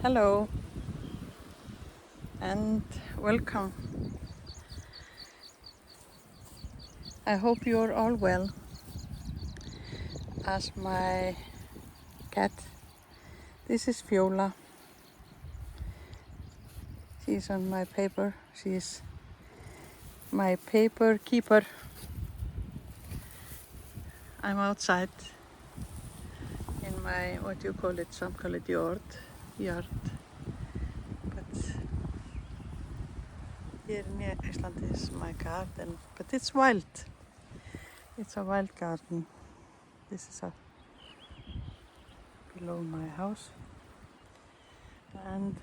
Hello and welcome. I hope you're all well. As my cat, this is Fiola. She's on my paper. She's my paper keeper. I'm outside in my, what do you call it? Some call it yard. But here near Iceland is my garden. But it's wild. It's a wild garden. This is below my house. And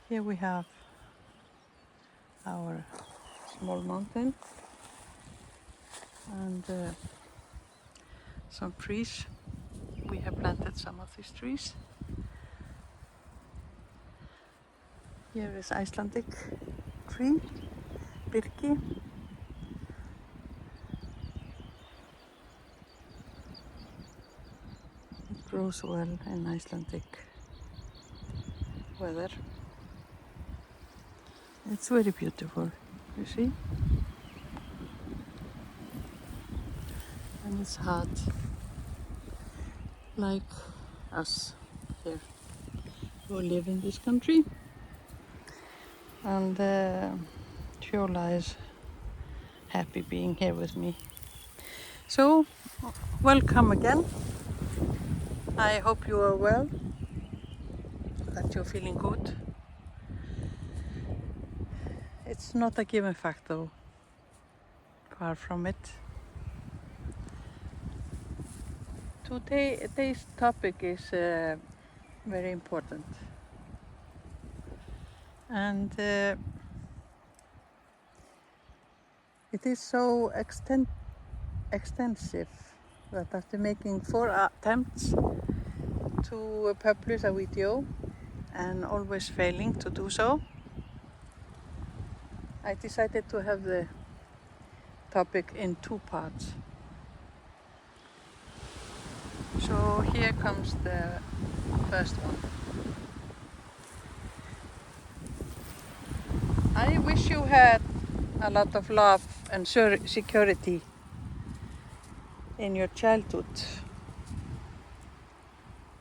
here we have our small mountain and some trees. We have planted some of these trees. Here is Icelandic tree, birki. It grows well in Icelandic weather. It's very beautiful, you see? And it's hot, like us here who live in this country. And Fiola is happy being here with me. So, welcome again. I hope you are well, that you're feeling good. It's not a given fact though, far from it. Today's topic is very important. And it is so extensive that after making 4 attempts to publish a video and always failing to do so, I decided to have the topic in 2 parts. So here comes the first one. I wish you had a lot of love and security in your childhood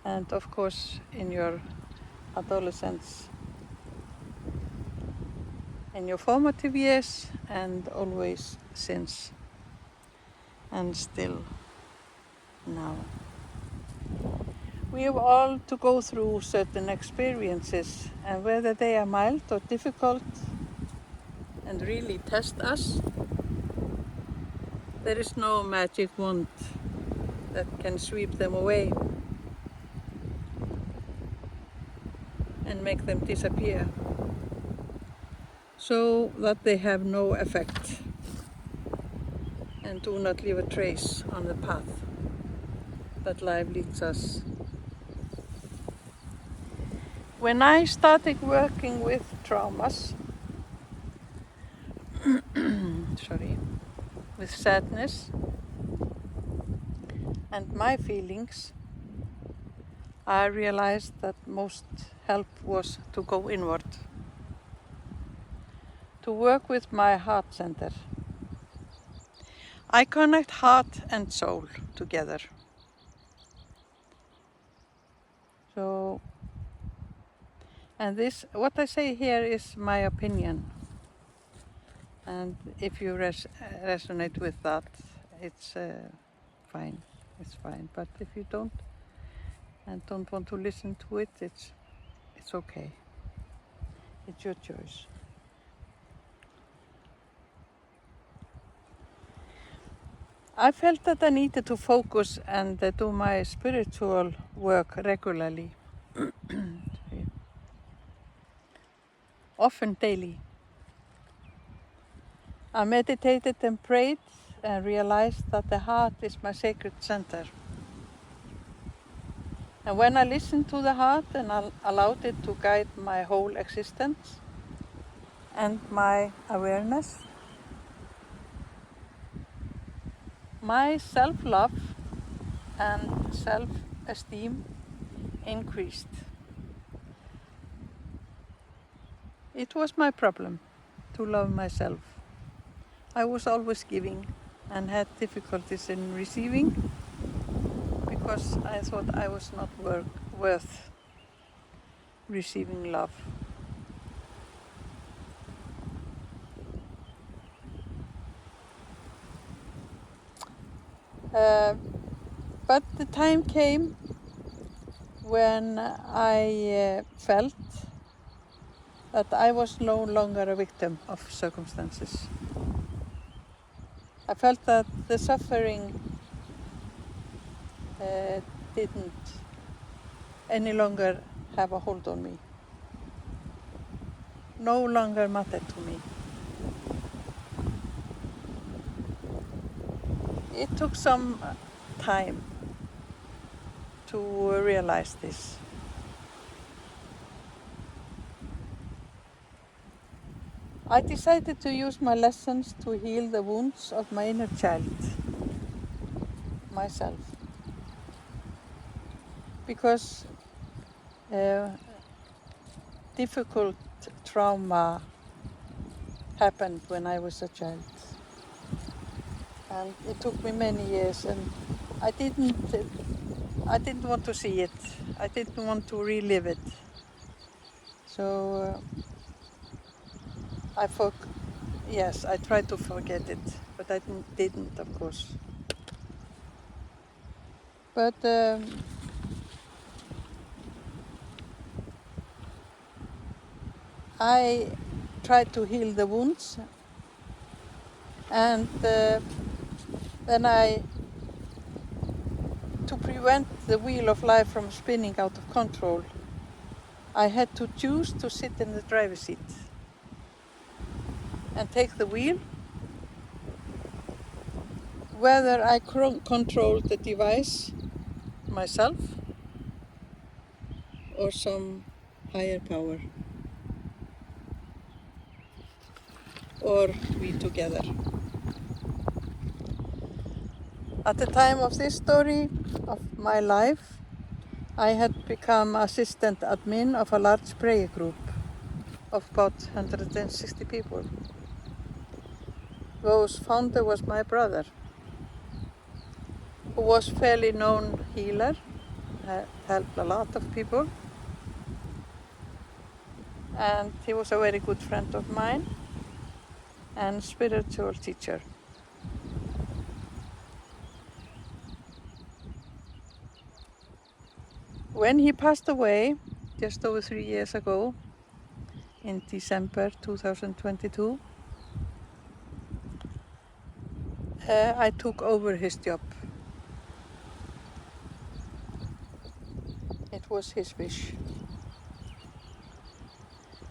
and of course in your adolescence, in your formative years and always since and still now. We have all to go through certain experiences, and whether they are mild or difficult and really test us, there is no magic wand that can sweep them away and make them disappear, so that they have no effect and do not leave a trace on the path that life leads us. When I started working with traumas, with sadness and my feelings, I realized that most help was to go inward, to work with my heart center. I connect heart and soul together. So, and this, what I say here is my opinion. And if you resonate with that, it's fine, it's fine. But if you don't, and don't want to listen to it, it's okay. It's your choice. I felt that I needed to focus and do my spiritual work regularly, often daily. I meditated and prayed and realized that the heart is my sacred center. And when I listened to the heart and allowed it to guide my whole existence and my awareness, my self-love and self-esteem increased. It was my problem to love myself. I was always giving and had difficulties in receiving because I thought I was not worth receiving love. But the time came when I felt that I was no longer a victim of circumstances. I felt that the suffering didn't any longer have a hold on me. No longer mattered to me. It took some time to realize this. I decided to use my lessons to heal the wounds of my inner child, myself. Because difficult trauma happened when I was a child. And it took me many years, and I didn't want to see it. I didn't want to relive it. So yes, I tried to forget it, but I didn't, of course. But I tried to heal the wounds, and then to prevent the wheel of life from spinning out of control, I had to choose to sit in the driver's seat and take the wheel, whether I control the device myself or some higher power, or we together. At the time of this story of my life, I had become assistant admin of a large prayer group of about 160 people. Whose founder was my brother, who was a fairly known healer, helped a lot of people, and he was a very good friend of mine and spiritual teacher. When he passed away just over 3 years ago, in December 2022, I took over his job. It was his wish.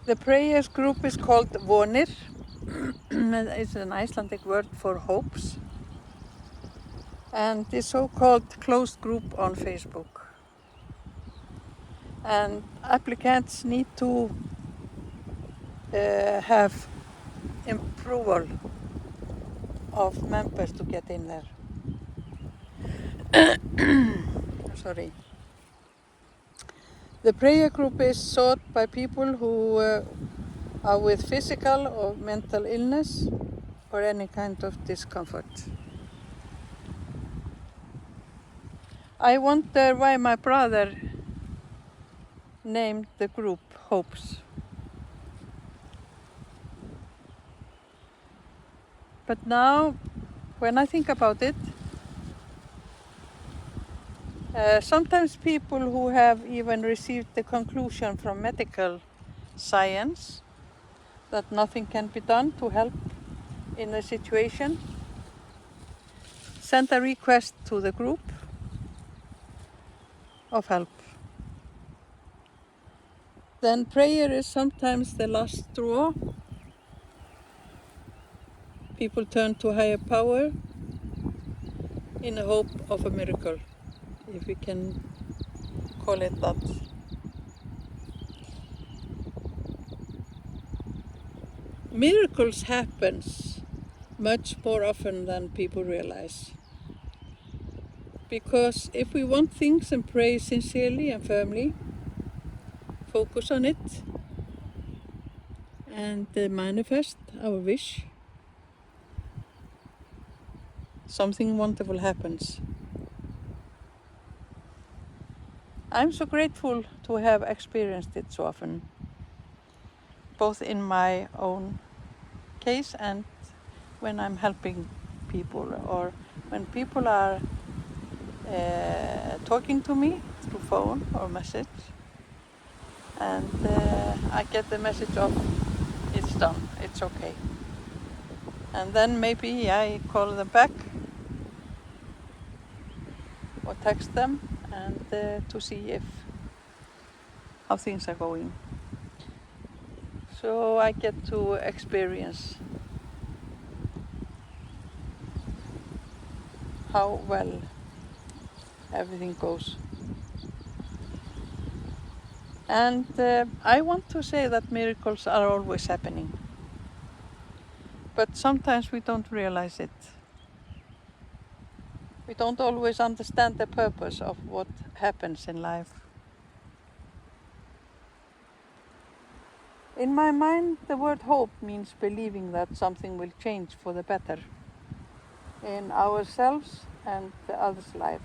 The prayers group is called Vonir. It's an Icelandic word for hopes. And the so-called closed group on Facebook. And applicants need to have approval of members to get in there. Sorry. The prayer group is sought by people who are with physical or mental illness or any kind of discomfort. I wonder why my brother named the group Hopes. But now, when I think about it, sometimes people who have even received the conclusion from medical science that nothing can be done to help in a situation send a request to the group of help. Then prayer is sometimes the last straw. People turn to higher power in the hope of a miracle, if we can call it that. Miracles happen much more often than people realize. Because if we want things and pray sincerely and firmly, focus on it and manifest our wish, something wonderful happens. I'm so grateful to have experienced it so often, both in my own case and when I'm helping people, or when people are talking to me through phone or message, and I get the message of it's done, it's okay. And then maybe I call them back or text them and to see if how things are going. So I get to experience how well everything goes. And I want to say that miracles are always happening. But sometimes we don't realize it. We don't always understand the purpose of what happens in life. In my mind, the word hope means believing that something will change for the better in ourselves and the other's life.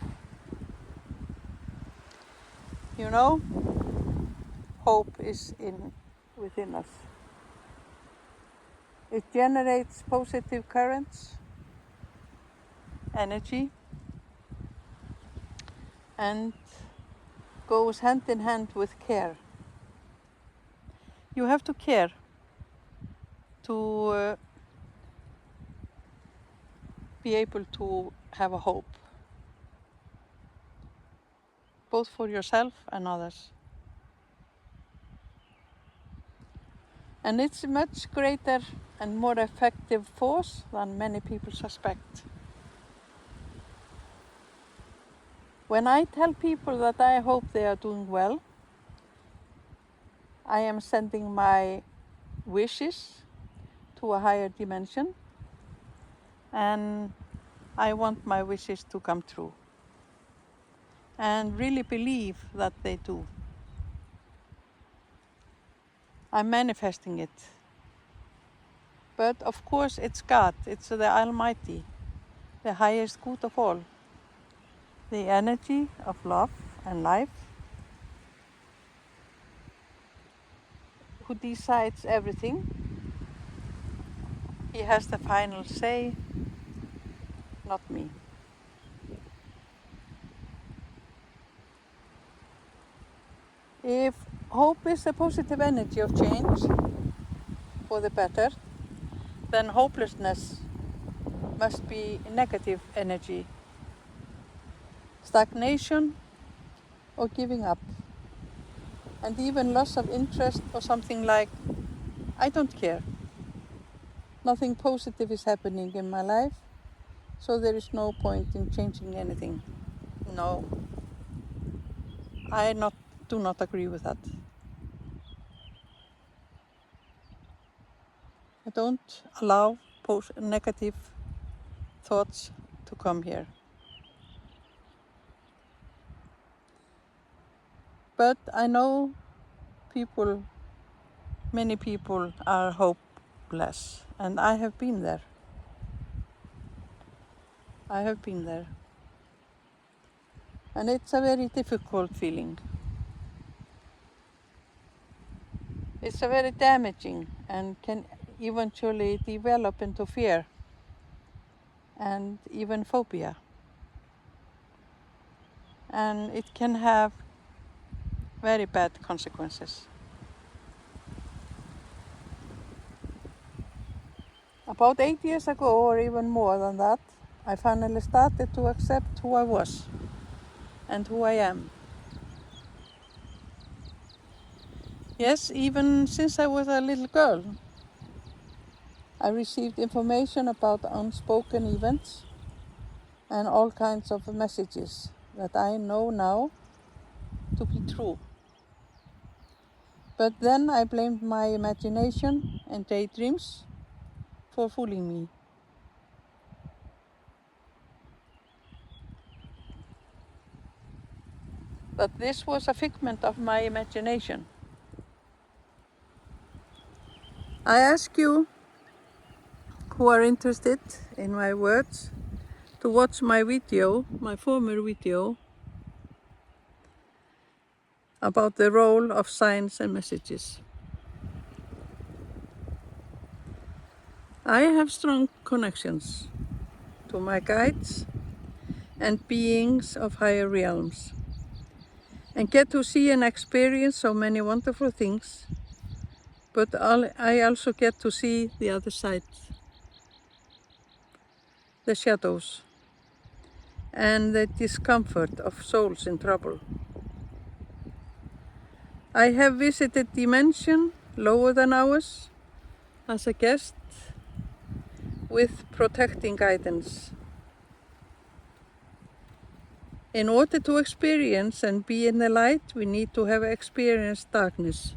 You know, hope is within us. It generates positive currents, energy, and goes hand in hand with care. You have to care to be able to have a hope, both for yourself and others. And it's a much greater and more effective force than many people suspect. When I tell people that I hope they are doing well, I am sending my wishes to a higher dimension, and I want my wishes to come true, and really believe that they do. I'm manifesting it. But of course it's God, it's the Almighty, the highest good of all, the energy of love and life, who decides everything. He has the final say, not me. If hope is a positive energy of change for the better, then hopelessness must be negative energy, stagnation or giving up, and even loss of interest or something like, I don't care. Nothing positive is happening in my life, so there is no point in changing anything. No, I do not agree with that. I don't allow negative thoughts to come here. But I know many people are hopeless, and I have been there. I have been there. And it's a very difficult feeling. It's a very damaging and can eventually develop into fear and even phobia. And it can have very bad consequences. About 8 years ago, or even more than that, I finally started to accept who I was and who I am. Yes, even since I was a little girl, I received information about unspoken events and all kinds of messages that I know now to be true. But then I blamed my imagination and daydreams for fooling me. But this was a figment of my imagination. I ask you who are interested in my words to watch my video, my former video, about the role of signs and messages. I have strong connections to my guides and beings of higher realms, and get to see and experience so many wonderful things, but I also get to see the other side, the shadows, and the discomfort of souls in trouble. I have visited dimension lower than ours as a guest with protecting guidance. In order to experience and be in the light, we need to have experienced darkness.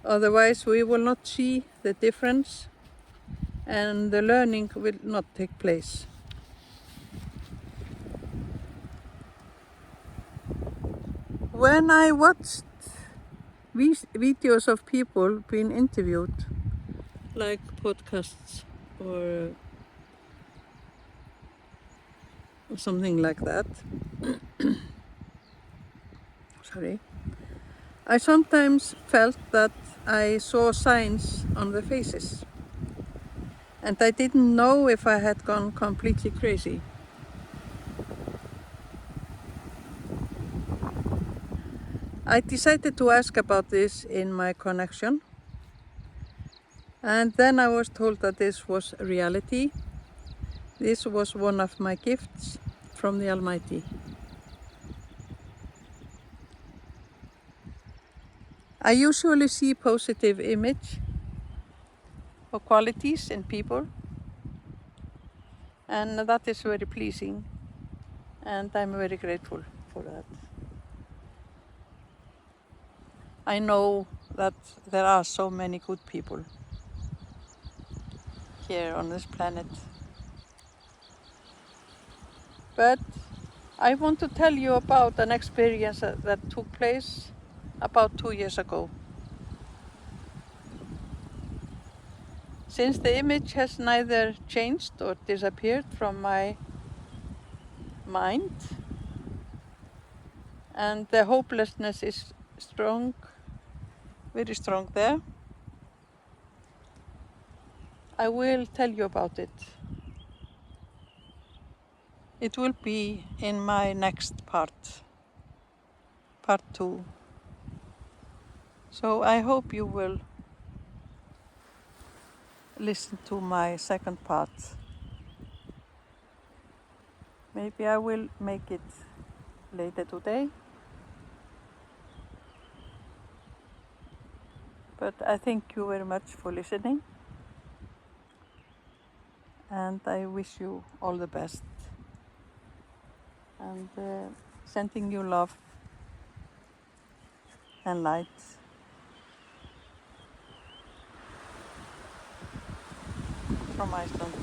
Otherwise, we will not see the difference and the learning will not take place. When I watched these videos of people being interviewed, like podcasts or something like that, sorry, I sometimes felt that I saw signs on the faces, and I didn't know if I had gone completely crazy. I decided to ask about this in my connection, and then I was told that this was reality. This was one of my gifts from the Almighty. I usually see positive image or qualities in people, and that is very pleasing, and I'm very grateful for that. I know that there are so many good people here on this planet. But I want to tell you about an experience that took place about 2 years ago. Since the image has neither changed or disappeared from my mind, and the hopelessness is strong, very strong there, I will tell you about it. It will be in my next part 2. So I hope you will listen to my second part. Maybe I will make it later today. But I thank you very much for listening. And I wish you all the best. And sending you love and light from Iceland.